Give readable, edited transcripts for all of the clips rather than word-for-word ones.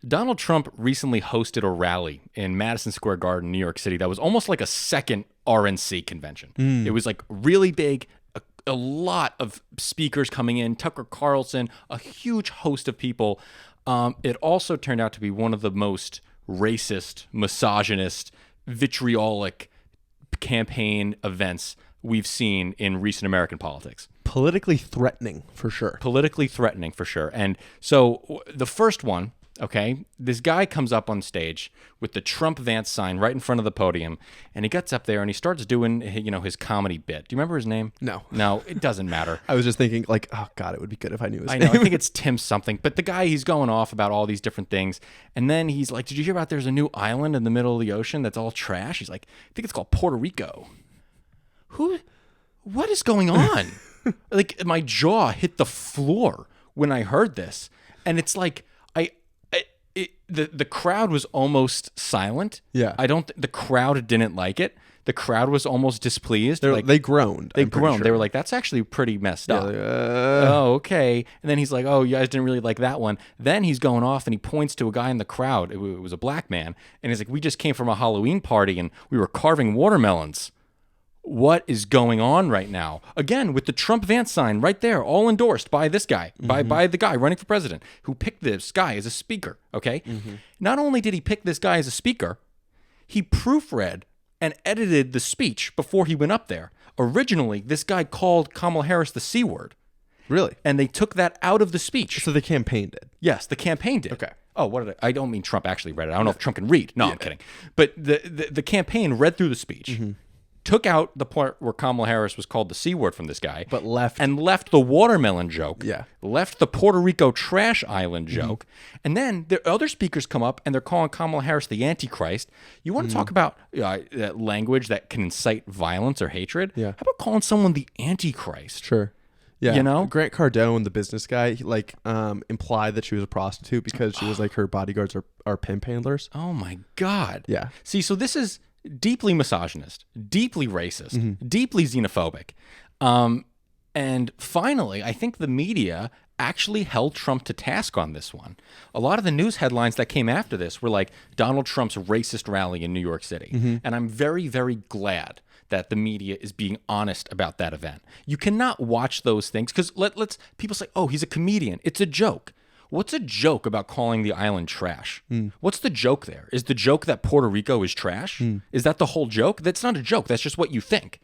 Donald Trump recently hosted a rally in Madison Square Garden, New York City, that was almost like a second RNC convention. It was like really big, a lot of speakers coming in, Tucker Carlson, a huge host of people. It also turned out to be one of the most racist, misogynist, vitriolic campaign events we've seen in recent American politics. Politically threatening, for sure. And so the first one, okay, this guy comes up on stage with the Trump Vance sign right in front of the podium, and he gets up there and he starts doing, his comedy bit. Do you remember his name? No. No, it doesn't matter. I was just thinking, like, oh, God, it would be good if I knew his name. I know, I think it's Tim something. But the guy, he's going off about all these different things. And then he's like, did you hear about there's a new island in the middle of the ocean that's all trash? He's like, I think it's called Puerto Rico. What is going on? Like, my jaw hit the floor when I heard this. And it's like, the crowd was almost silent. Yeah. The crowd didn't like it. The crowd was almost displeased. They groaned. They groaned. Sure. They were like, that's actually pretty messed up. Oh, okay. And then he's like, oh, you guys didn't really like that one. Then he's going off and he points to a guy in the crowd. It was a black man. And he's like, we just came from a Halloween party and we were carving watermelons. What is going on right now? Again, with the Trump Vance sign right there, all endorsed by this guy, by the guy running for president, who picked this guy as a speaker, okay? Not only did he pick this guy as a speaker, he proofread and edited the speech before he went up there. Originally, this guy called Kamala Harris the C word. Really? And they took that out of the speech. So the campaign did? Yes, the campaign did. Okay. Oh, what did I don't mean Trump actually read it. I don't know if Trump can read. No, I'm kidding. But the campaign read through the speech. Took out the part where Kamala Harris was called the C word from this guy. But left the watermelon joke. Yeah. Left the Puerto Rico trash island joke. And then the other speakers come up and they're calling Kamala Harris the Antichrist. You want to talk about that language that can incite violence or hatred? Yeah. How about calling someone the Antichrist? Sure. Yeah. You know? Grant Cardone, the business guy, implied that she was a prostitute because she was like, her bodyguards are pimp handlers. Oh my God. Yeah. See, so this is deeply misogynist, deeply racist, deeply xenophobic. And finally, I think the media actually held Trump to task on this one. A lot of the news headlines that came after this were like Donald Trump's racist rally in New York City. And I'm very, very glad that the media is being honest about that event. You cannot watch those things because let's people say, oh, he's a comedian. It's a joke. What's a joke about calling the island trash? What's the joke there? Is the joke that Puerto Rico is trash? Is that the whole joke? That's not a joke. That's just what you think.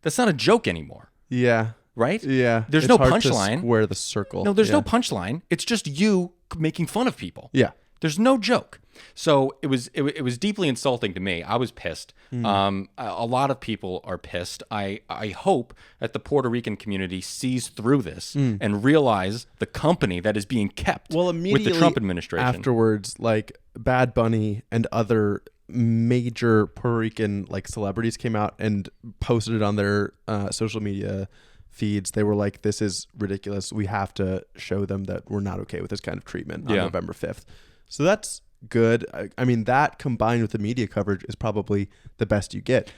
That's not a joke anymore. Yeah. Right? Yeah. There's no punchline. Square the circle. No, there's no punchline. It's just you making fun of people. Yeah. There's no joke. So it was deeply insulting to me. I was pissed. A lot of people are pissed. I hope that the Puerto Rican community sees through this and realize the company that is being kept with the Trump administration. Afterwards, like Bad Bunny and other major Puerto Rican celebrities came out and posted it on their social media feeds. They were like, this is ridiculous. We have to show them that we're not okay with this kind of treatment on November 5th. So that's good. I mean, that combined with the media coverage is probably the best you get.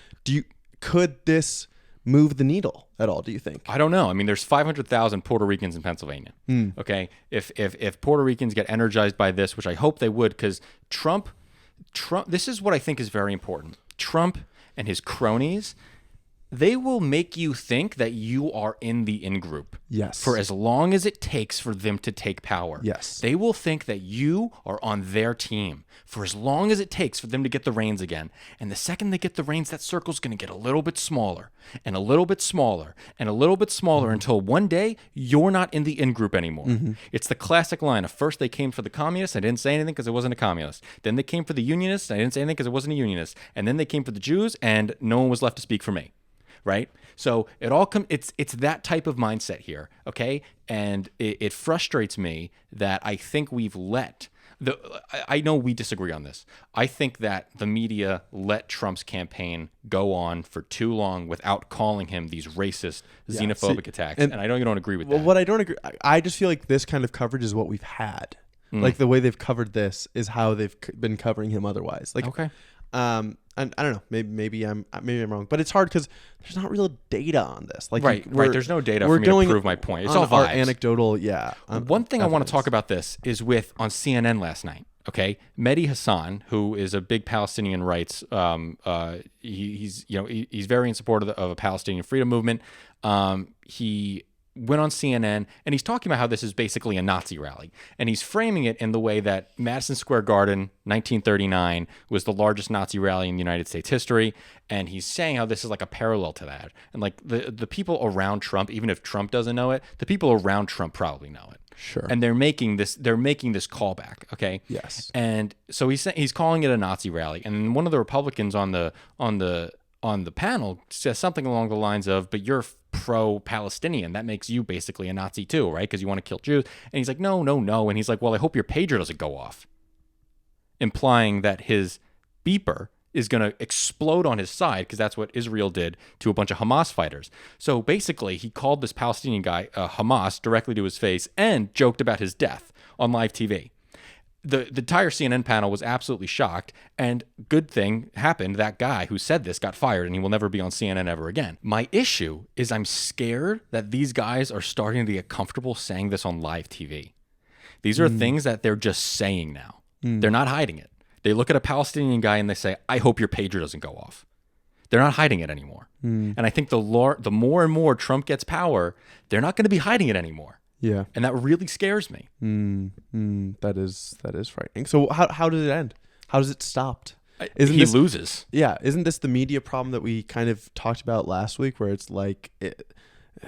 Could this move the needle at all, do you think? I don't know. I mean, there's 500,000 Puerto Ricans in Pennsylvania. Okay. If Puerto Ricans get energized by this, which I hope they would, because Trump, this is what I think is very important. Trump and his cronies, they will make you think that you are in the in-group. Yes. For as long as it takes for them to take power. Yes. They will think that you are on their team for as long as it takes for them to get the reins again. And the second they get the reins, that circle's going to get a little bit smaller and a little bit smaller and a little bit smaller until one day you're not in the in-group anymore. It's the classic line of first they came for the communists. I didn't say anything because I wasn't a communist. Then they came for the unionists. I didn't say anything because I wasn't a unionist. And then they came for the Jews and no one was left to speak for me. Right? So it all it's that type of mindset here, okay? And it frustrates me that I think we've I know we disagree on this. I think that the media let Trump's campaign go on for too long without calling him these racist, xenophobic attacks. And I know you don't agree with that. Well, what I don't agree, I just feel like this kind of coverage is what we've had. Like the way they've covered this is how they've been covering him otherwise. Like, okay. And I don't know. Maybe I'm wrong, but it's hard because there's not real data on this. Like, right. There's no data for me to prove my point. It's all vibes. Anecdotal. Yeah. One thing I want to talk about this is on CNN last night. Okay, Mehdi Hassan, who is a big Palestinian rights, he's very in support of a Palestinian freedom movement. He went on CNN and he's talking about how this is basically a Nazi rally, and he's framing it in the way that Madison Square Garden, 1939, was the largest Nazi rally in United States history, and he's saying how this is like a parallel to that, and like the people around Trump, even if Trump doesn't know it, the people around Trump probably know it. Sure. And they're making this callback, okay? Yes. And so he's calling it a Nazi rally, and one of the Republicans on the panel says something along the lines of, "But you're pro-Palestinian. That makes you basically a Nazi too, right? Because you want to kill Jews." And he's like, "No, no, no." And he's like, "Well, I hope your pager doesn't go off," implying that his beeper is going to explode on his side, because that's what Israel did to a bunch of Hamas fighters. So basically, he called this Palestinian guy Hamas directly to his face and joked about his death on live TV. The entire CNN panel was absolutely shocked, and good thing happened. That guy who said this got fired, and he will never be on CNN ever again. My issue is I'm scared that these guys are starting to get comfortable saying this on live TV. These are things that they're just saying now. They're not hiding it. They look at a Palestinian guy and they say, "I hope your pager doesn't go off." They're not hiding it anymore. And I think the more and more Trump gets power, they're not going to be hiding it anymore. Yeah. And that really scares me. That is frightening. So how did it end? How does it stopped? He loses. Yeah. Isn't this the media problem that we kind of talked about last week, where it's like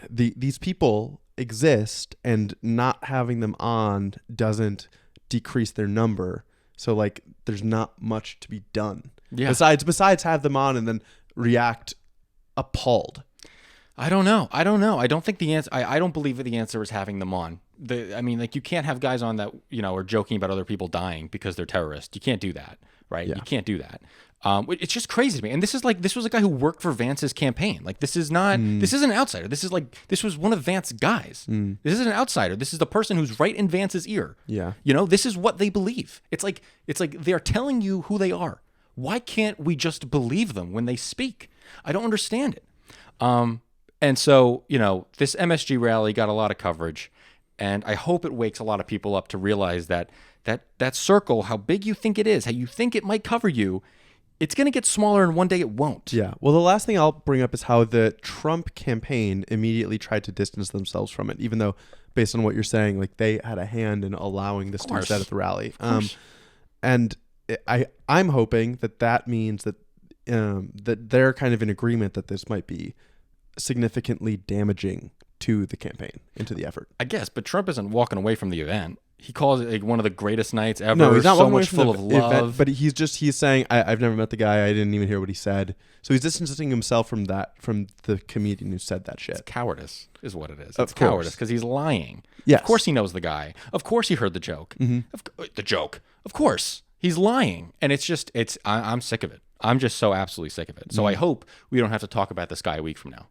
these people exist and not having them on doesn't decrease their number. So like there's not much to be done. Yeah. Besides have them on and then react appalled. I don't know. I don't think the answer. I don't believe that the answer is having them on. You can't have guys on that are joking about other people dying because they're terrorists. You can't do that, right? Yeah. You can't do that. It's just crazy to me. And this was a guy who worked for Vance's campaign. Like this is not. This is an outsider. This was one of Vance's guys. This is an outsider. This is the person who's right in Vance's ear. Yeah. This is what they believe. It's like they're telling you who they are. Why can't we just believe them when they speak? I don't understand it. And so, this MSG rally got a lot of coverage, and I hope it wakes a lot of people up to realize that circle, how big you think it is, how you think it might cover you, it's going to get smaller, and one day it won't. Yeah. Well, the last thing I'll bring up is how the Trump campaign immediately tried to distance themselves from it, even though, based on what you're saying, like they had a hand in allowing this to be said at the rally. And I'm hoping that means that that they're kind of in agreement that this might be significantly damaging to the campaign and to the effort. I guess, but Trump isn't walking away from the event. He calls it like one of the greatest nights ever. No, he's not so walking away much from full the of love. event, but he's saying, I've never met the guy. I didn't even hear what he said. So he's distancing himself from the comedian who said that shit. It's cowardice is what it is. Of It's course. cowardice because he's lying. Yes. Of course he knows the guy. Of course he heard the joke. The joke. Of course. He's lying. And I'm sick of it. I'm just so absolutely sick of it. So I hope we don't have to talk about this guy a week from now.